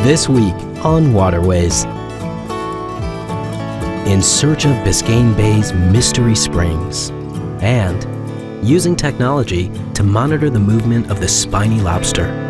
This week on Waterways. In search of Biscayne Bay's mystery springs and using technology to monitor the movement of the spiny lobster.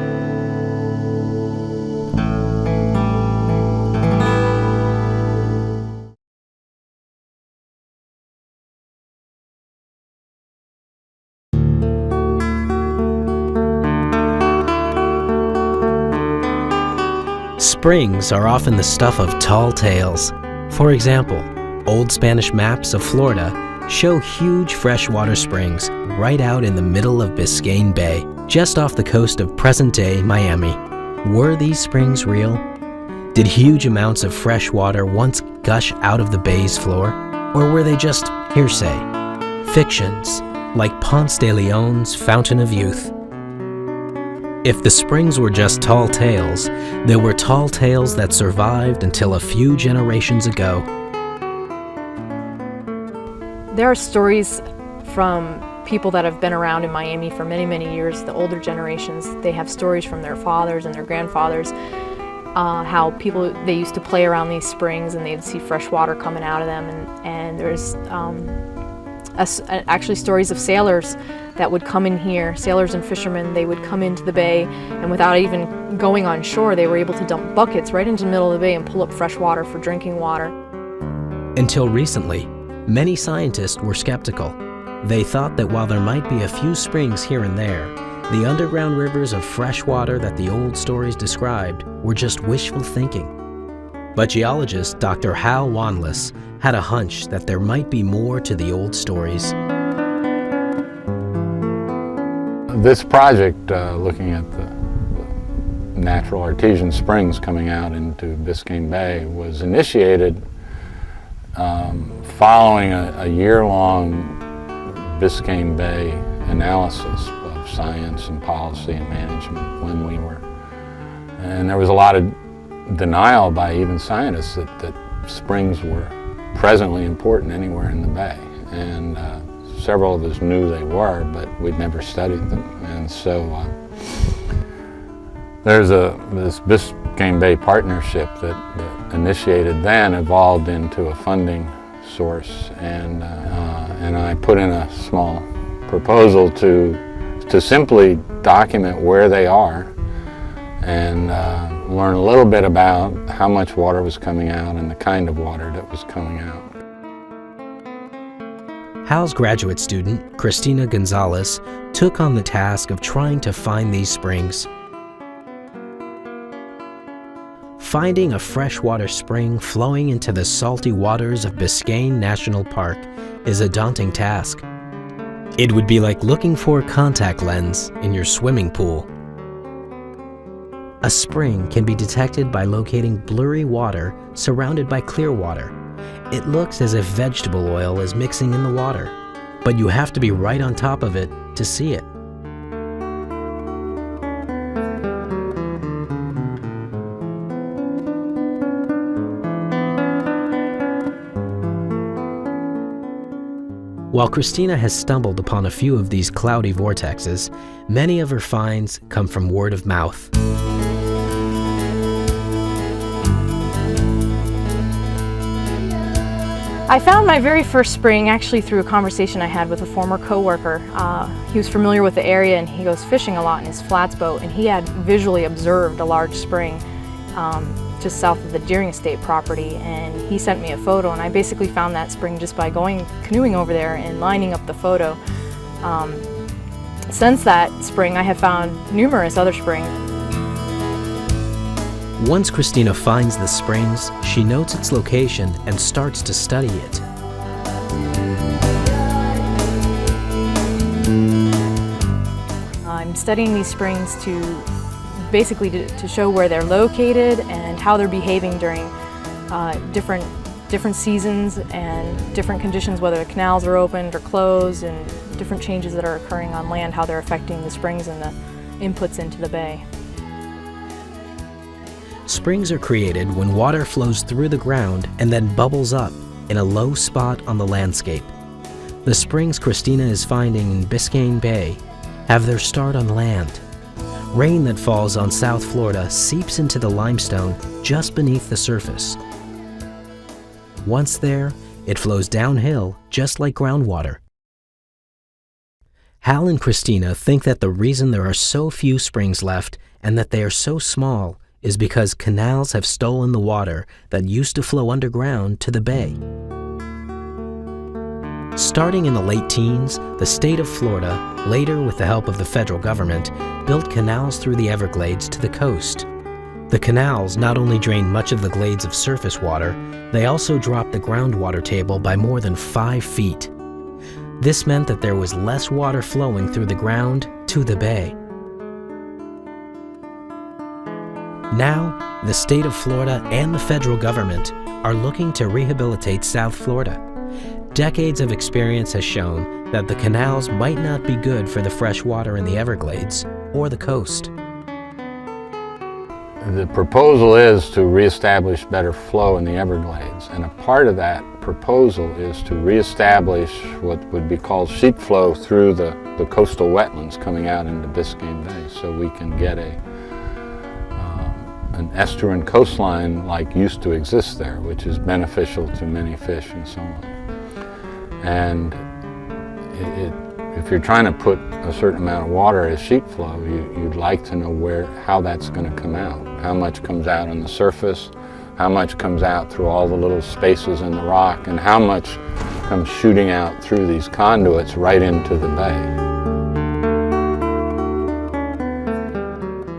Springs are often the stuff of tall tales. For example, old Spanish maps of Florida show huge freshwater springs right out in the middle of Biscayne Bay, just off the coast of present-day Miami. Were these springs real? Did huge amounts of fresh water once gush out of the bay's floor? Or were they just hearsay, fictions, like Ponce de Leon's Fountain of Youth? If the springs were just tall tales, there were tall tales that survived until a few generations ago. There are stories from people that have been around in Miami for many, many years, the older generations. They have stories from their fathers and their grandfathers, how they used to play around these springs and they'd see fresh water coming out of them. And there's actually stories of sailors that would come in here, sailors and fishermen. They would come into the bay, and without even going on shore, they were able to dump buckets right into the middle of the bay and pull up fresh water for drinking water. Until recently, many scientists were skeptical. They thought that while there might be a few springs here and there, the underground rivers of fresh water that the old stories described were just wishful thinking. But geologist Dr. Hal Wanless had a hunch that there might be more to the old stories. This project, looking at the natural artesian springs coming out into Biscayne Bay, was initiated following a year-long Biscayne Bay analysis of science and policy and management when we were. And there was a lot of denial by even scientists that springs were presently important anywhere in the bay. And several of us knew they were, but we'd never studied them. And so there's this Biscayne Bay partnership that initiated then evolved into a funding source, and I put in a small proposal to simply document where they are and learn a little bit about how much water was coming out and the kind of water that was coming out. Hal's graduate student, Christina Gonzalez, took on the task of trying to find these springs. Finding a freshwater spring flowing into the salty waters of Biscayne National Park is a daunting task. It would be like looking for a contact lens in your swimming pool. A spring can be detected by locating blurry water surrounded by clear water. It looks as if vegetable oil is mixing in the water, but you have to be right on top of it to see it. While Christina has stumbled upon a few of these cloudy vortexes, many of her finds come from word of mouth. I found my very first spring actually through a conversation I had with a former coworker. He was familiar with the area and he goes fishing a lot in his flats boat, and he had visually observed a large spring just south of the Deering Estate property, and he sent me a photo, and I basically found that spring just by going canoeing over there and lining up the photo. Since that spring, I have found numerous other springs. Once Christina finds the springs, she notes its location and starts to study it. I'm studying these springs to basically to show where they're located and how they're behaving during different seasons and different conditions, whether the canals are opened or closed, and different changes that are occurring on land, how they're affecting the springs and the inputs into the bay. Springs are created when water flows through the ground and then bubbles up in a low spot on the landscape. The springs Christina is finding in Biscayne Bay have their start on land. Rain that falls on South Florida seeps into the limestone just beneath the surface. Once there, it flows downhill just like groundwater. Hal and Christina think that the reason there are so few springs left and that they are so small is because canals have stolen the water that used to flow underground to the bay. Starting in the late teens, the state of Florida, later with the help of the federal government, built canals through the Everglades to the coast. The canals not only drained much of the glades of surface water, they also dropped the groundwater table by more than 5 feet. This meant that there was less water flowing through the ground to the bay. Now, the state of Florida and the federal government are looking to rehabilitate South Florida. Decades of experience has shown that the canals might not be good for the fresh water in the Everglades or the coast. The proposal is to reestablish better flow in the Everglades, and a part of that proposal is to reestablish what would be called sheet flow through the coastal wetlands coming out into Biscayne Bay, so we can get an estuarine coastline like used to exist there, which is beneficial to many fish and so on. And if you're trying to put a certain amount of water as sheet flow, you'd like to know how that's going to come out. How much comes out on the surface, how much comes out through all the little spaces in the rock, and how much comes shooting out through these conduits right into the bay.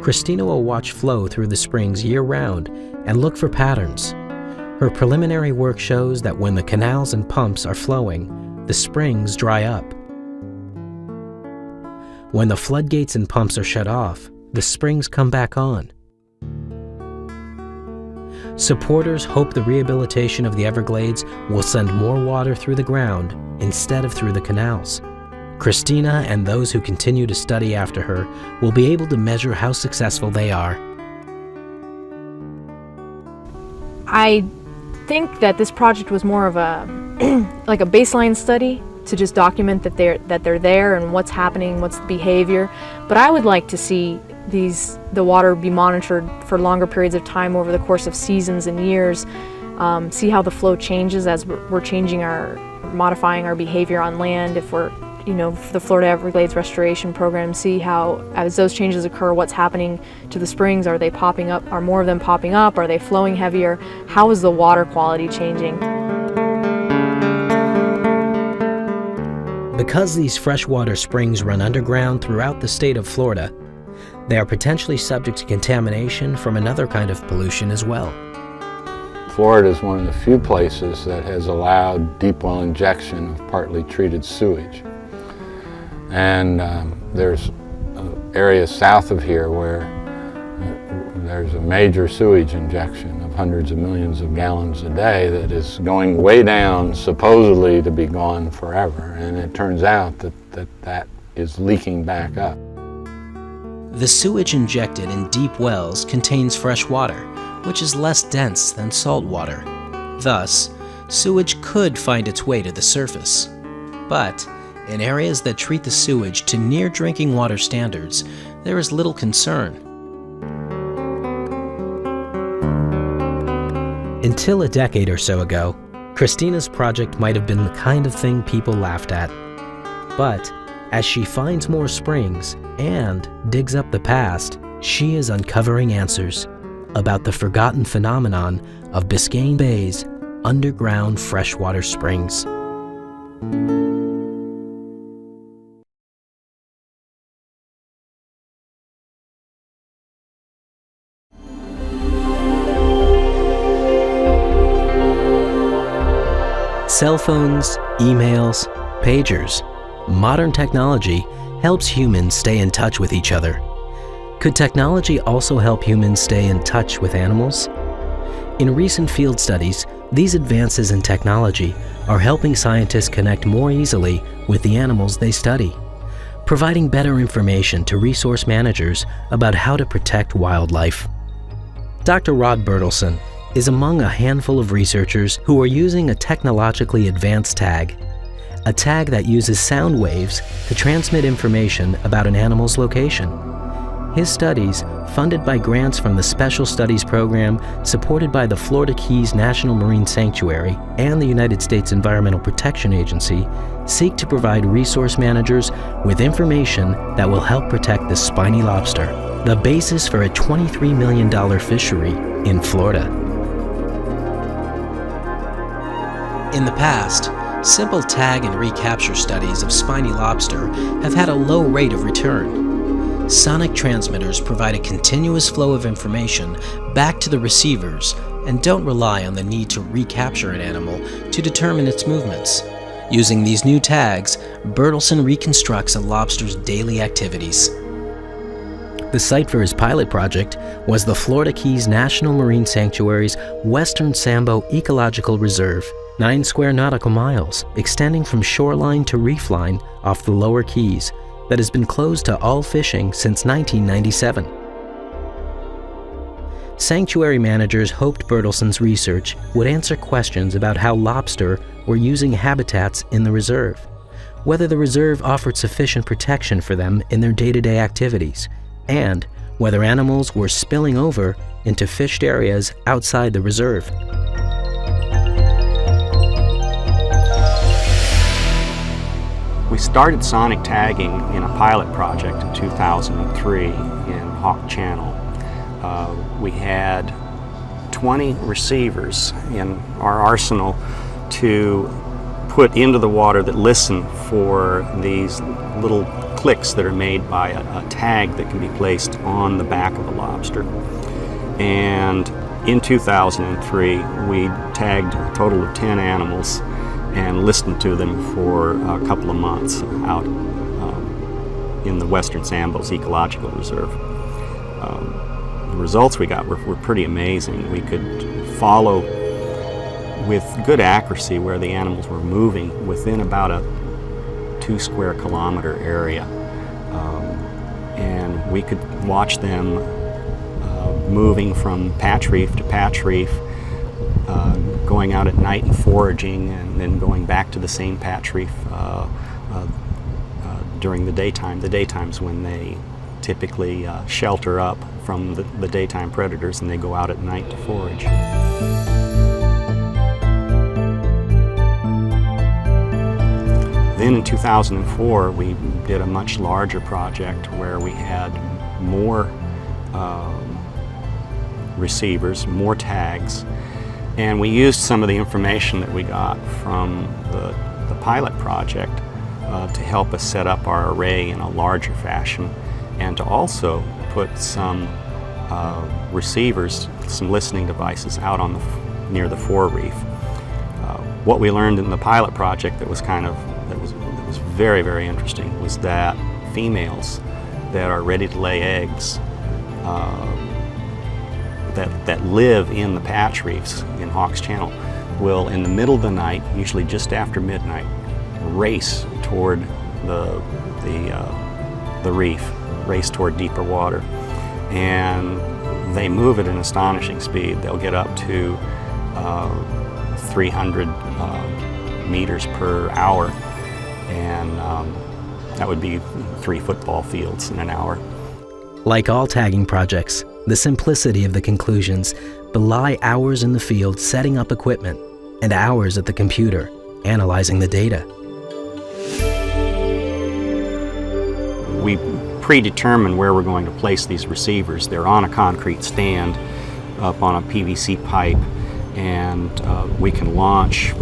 Christina will watch flow through the springs year-round and look for patterns. Her preliminary work shows that when the canals and pumps are flowing, the springs dry up. When the floodgates and pumps are shut off, the springs come back on. Supporters hope the rehabilitation of the Everglades will send more water through the ground instead of through the canals. Christina and those who continue to study after her will be able to measure how successful they are. I think that this project was more of a like a baseline study to just document that they're there and what's happening, what's the behavior. But I would like to see the water be monitored for longer periods of time over the course of seasons and years. See how the flow changes as we're modifying our behavior on land. If we're, for the Florida Everglades Restoration Program, see how, as those changes occur, what's happening to the springs. Are they popping up? Are more of them popping up? Are they flowing heavier? How is the water quality changing? Because these freshwater springs run underground throughout the state of Florida, they are potentially subject to contamination from another kind of pollution as well. Florida is one of the few places that has allowed deep well injection of partly treated sewage. And there's areas south of here where there's a major sewage injection of hundreds of millions of gallons a day that is going way down, supposedly to be gone forever. And it turns out that is leaking back up. The sewage injected in deep wells contains fresh water, which is less dense than salt water. Thus, sewage could find its way to the surface. But in areas that treat the sewage to near drinking water standards, there is little concern. Until a decade or so ago, Christina's project might have been the kind of thing people laughed at. But as she finds more springs and digs up the past, she is uncovering answers about the forgotten phenomenon of Biscayne Bay's underground freshwater springs. Cell phones, emails, pagers, modern technology helps humans stay in touch with each other. Could technology also help humans stay in touch with animals? In recent field studies, these advances in technology are helping scientists connect more easily with the animals they study, providing better information to resource managers about how to protect wildlife. Dr. Rod Bertelson is among a handful of researchers who are using a technologically advanced tag, a tag that uses sound waves to transmit information about an animal's location. His studies, funded by grants from the Special Studies Program, supported by the Florida Keys National Marine Sanctuary and the United States Environmental Protection Agency, seek to provide resource managers with information that will help protect the spiny lobster, the basis for a $23 million fishery in Florida. In the past, simple tag and recapture studies of spiny lobster have had a low rate of return. Sonic transmitters provide a continuous flow of information back to the receivers and don't rely on the need to recapture an animal to determine its movements. Using these new tags, Bertelson reconstructs a lobster's daily activities. The site for his pilot project was the Florida Keys National Marine Sanctuary's Western Sambo Ecological Reserve, 9 square nautical miles, extending from shoreline to reef line off the lower Keys, that has been closed to all fishing since 1997. Sanctuary managers hoped Bertelson's research would answer questions about how lobster were using habitats in the reserve, whether the reserve offered sufficient protection for them in their day-to-day activities, and whether animals were spilling over into fished areas outside the reserve. We started sonic tagging in a pilot project in 2003 in Hawk Channel. We had 20 receivers in our arsenal to put into the water that listen for these little clicks that are made by a tag that can be placed on the back of a lobster. And in 2003, we tagged a total of 10 animals and listened to them for a couple of months out in the Western Sambos Ecological Reserve. The results we got were pretty amazing. We could follow with good accuracy where the animals were moving within about a 2 square kilometer area. And we could watch them moving from patch reef to patch reef, going out at night and foraging, and then going back to the same patch reef during the daytime. The daytime's when they typically shelter up from the daytime predators, and they go out at night to forage. Then in 2004, we did a much larger project where we had more receivers, more tags, and we used some of the information that we got from the pilot project to help us set up our array in a larger fashion, and to also put some receivers, some listening devices out on near the forereef. What we learned in the pilot project that was very, very interesting was that females that are ready to lay eggs that live in the patch reefs in Hawks Channel will, in the middle of the night, usually just after midnight, race toward the reef, race toward deeper water. And they move at an astonishing speed. They'll get up to 300 meters per hour, and that would be 3 football fields in an hour. Like all tagging projects, the simplicity of the conclusions belie hours in the field setting up equipment and hours at the computer analyzing the data. We predetermine where we're going to place these receivers. They're on a concrete stand up on a PVC pipe, and we can launch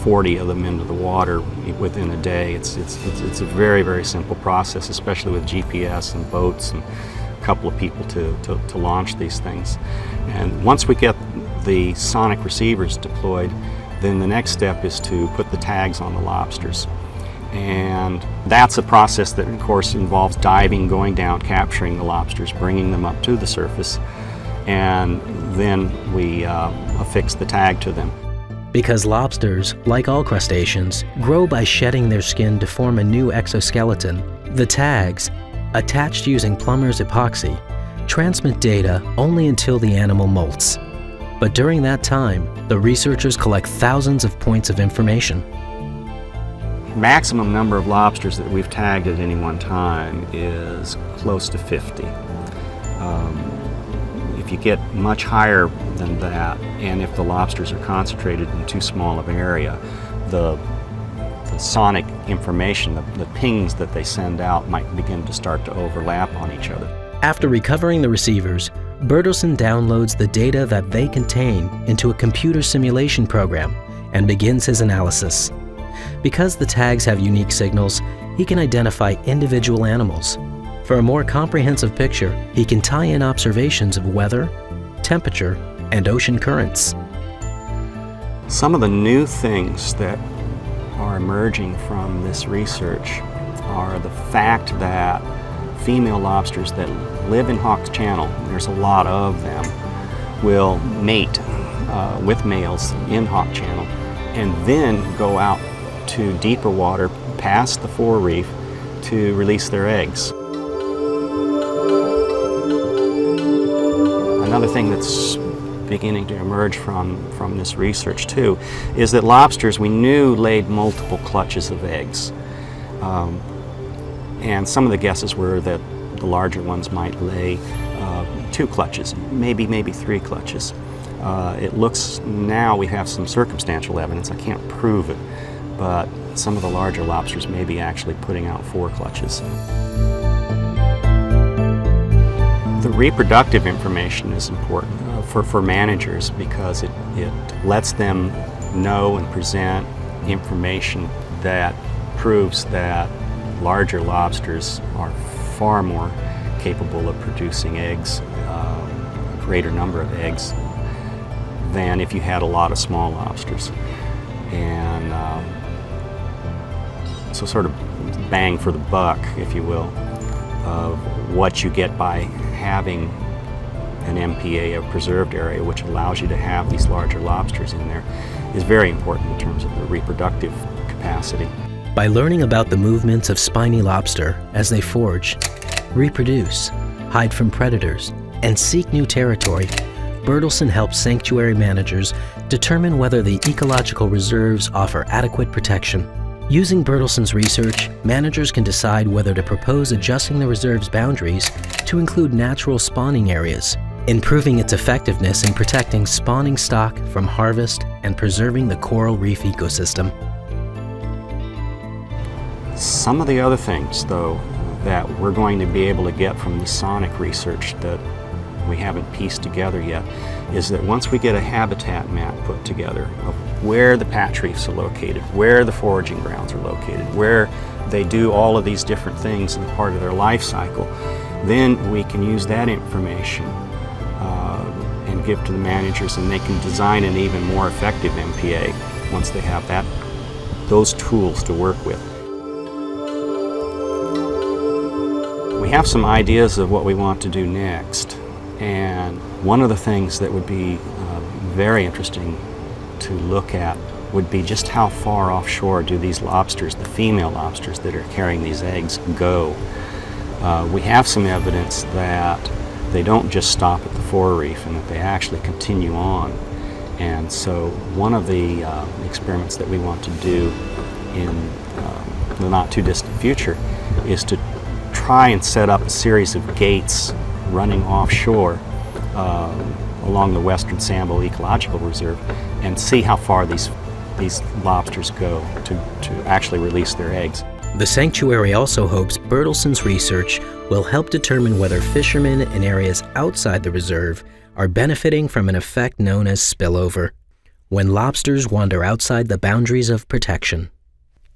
40 of them into the water within a day. It's a very, very simple process, especially with GPS and boats and a couple of people to launch these things. And once we get the sonic receivers deployed, then the next step is to put the tags on the lobsters. And that's a process that, of course, involves diving, going down, capturing the lobsters, bringing them up to the surface, and then we affix the tag to them. Because lobsters, like all crustaceans, grow by shedding their skin to form a new exoskeleton, the tags, attached using plumber's epoxy, transmit data only until the animal molts. But during that time, the researchers collect thousands of points of information. maximum number of lobsters that we've tagged at any one time is close to 50. If you get much higher than that, and if the lobsters are concentrated in too small of an area, the sonic information, the pings that they send out might begin to start to overlap on each other. After recovering the receivers, Bertelson downloads the data that they contain into a computer simulation program and begins his analysis. Because the tags have unique signals, he can identify individual animals. For a more comprehensive picture, he can tie in observations of weather, temperature, and ocean currents. Some of the new things that are emerging from this research are the fact that female lobsters that live in Hawks Channel, there's a lot of them, will mate with males in Hawk Channel and then go out to deeper water past the fore reef to release their eggs. Another thing that's beginning to emerge from this research too is that lobsters we knew laid multiple clutches of eggs. And some of the guesses were that the larger ones might lay 2 clutches, maybe 3 clutches. It looks now we have some circumstantial evidence, I can't prove it, but some of the larger lobsters may be actually putting out 4 clutches. The reproductive information is important for managers because it lets them know and present information that proves that larger lobsters are far more capable of producing eggs, a greater number of eggs, than if you had a lot of small lobsters. And so sort of bang for the buck, if you will, of what you get by having an MPA, a preserved area, which allows you to have these larger lobsters in there, is very important in terms of the reproductive capacity. By learning about the movements of spiny lobster as they forage, reproduce, hide from predators, and seek new territory, Bertelson helps sanctuary managers determine whether the ecological reserves offer adequate protection. Using Bertelson's research, managers can decide whether to propose adjusting the reserve's boundaries to include natural spawning areas, improving its effectiveness in protecting spawning stock from harvest and preserving the coral reef ecosystem. Some of the other things, though, that we're going to be able to get from the sonic research that we haven't pieced together yet is that once we get a habitat map put together of where the patch reefs are located, where the foraging grounds are located, where they do all of these different things in part of their life cycle, then we can use that information and give to the managers, and they can design an even more effective MPA once they have those tools to work with. We have some ideas of what we want to do next, and one of the things that would be very interesting to look at would be just how far offshore do these lobsters, the female lobsters that are carrying these eggs, go. We have some evidence that they don't just stop at the fore reef and that they actually continue on. And so one of the experiments that we want to do in the not too distant future is to try and set up a series of gates running offshore along the Western Sambo Ecological Reserve and see how far these lobsters go to actually release their eggs. The sanctuary also hopes Bertelson's research will help determine whether fishermen in areas outside the reserve are benefiting from an effect known as spillover, when lobsters wander outside the boundaries of protection.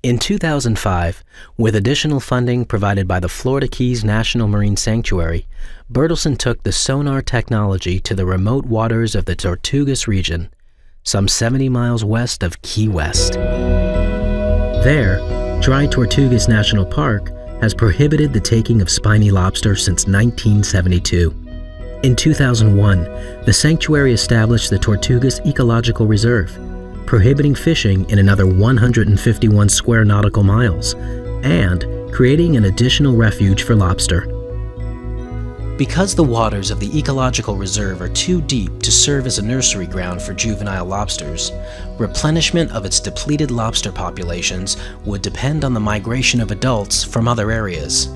In 2005, with additional funding provided by the Florida Keys National Marine Sanctuary, Bertelson took the sonar technology to the remote waters of the Tortugas region, some 70 miles west of Key West. There, Dry Tortugas National Park has prohibited the taking of spiny lobster since 1972. In 2001, the sanctuary established the Tortugas Ecological Reserve, prohibiting fishing in another 151 square nautical miles, and creating an additional refuge for lobster. Because the waters of the ecological reserve are too deep to serve as a nursery ground for juvenile lobsters, replenishment of its depleted lobster populations would depend on the migration of adults from other areas.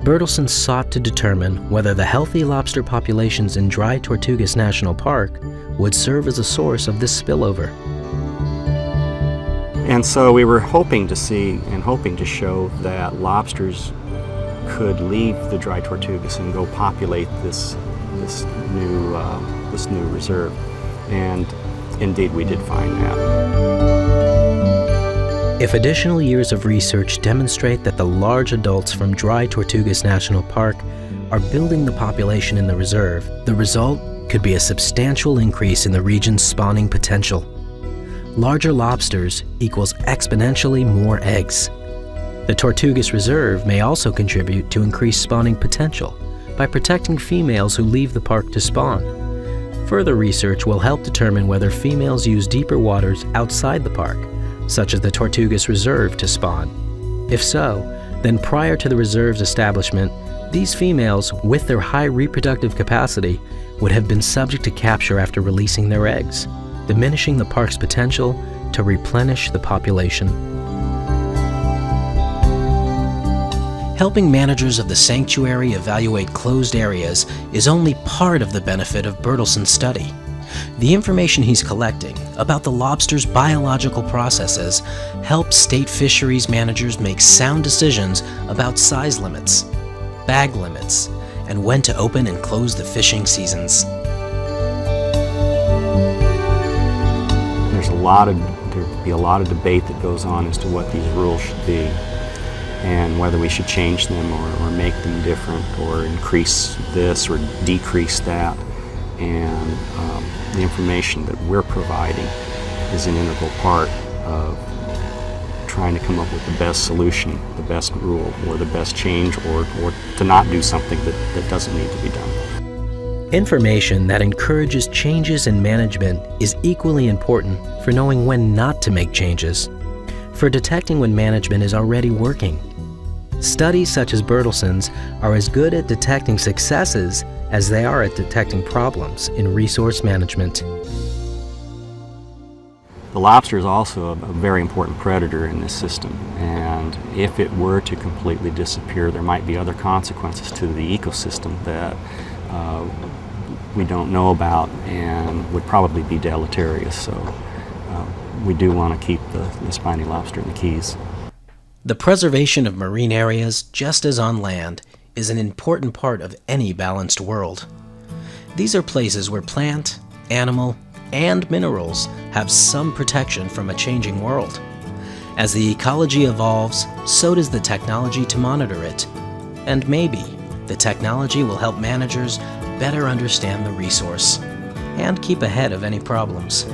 Bertelson sought to determine whether the healthy lobster populations in dry Tortugas National Park would serve as a source of this spillover. And so we were hoping to see and hoping to show that lobsters could leave the dry Tortugas and go populate this new reserve. And indeed we did find that. If additional years of research demonstrate that the large adults from dry Tortugas National Park are building the population in the reserve, the result could be a substantial increase in the region's spawning potential. Larger lobsters equals exponentially more eggs. The Tortugas Reserve may also contribute to increased spawning potential by protecting females who leave the park to spawn. Further research will help determine whether females use deeper waters outside the park, such as the Tortugas Reserve, to spawn. If so, then prior to the reserve's establishment, these females, with their high reproductive capacity, would have been subject to capture after releasing their eggs, diminishing the park's potential to replenish the population. Helping managers of the sanctuary evaluate closed areas is only part of the benefit of Bertelson's study. The information he's collecting about the lobster's biological processes helps state fisheries managers make sound decisions about size limits, bag limits, and when to open and close the fishing seasons. There'd be a lot of debate that goes on as to what these rules should be and whether we should change them or make them different or increase this or decrease that. And the information that we're providing is an integral part of trying to come up with the best solution, the best rule, or the best change, or to not do something that doesn't need to be done. Information that encourages changes in management is equally important for knowing when not to make changes, for detecting when management is already working. Studies such as Bertelson's are as good at detecting successes as they are at detecting problems in resource management. The lobster is also a very important predator in this system, and if it were to completely disappear, there might be other consequences to the ecosystem that we don't know about and would probably be deleterious. So we do want to keep the spiny lobster in the Keys. The preservation of marine areas, just as on land, is an important part of any balanced world. These are places where plant, animal, and minerals have some protection from a changing world. As the ecology evolves, so does the technology to monitor it. And maybe the technology will help managers better understand the resource and keep ahead of any problems.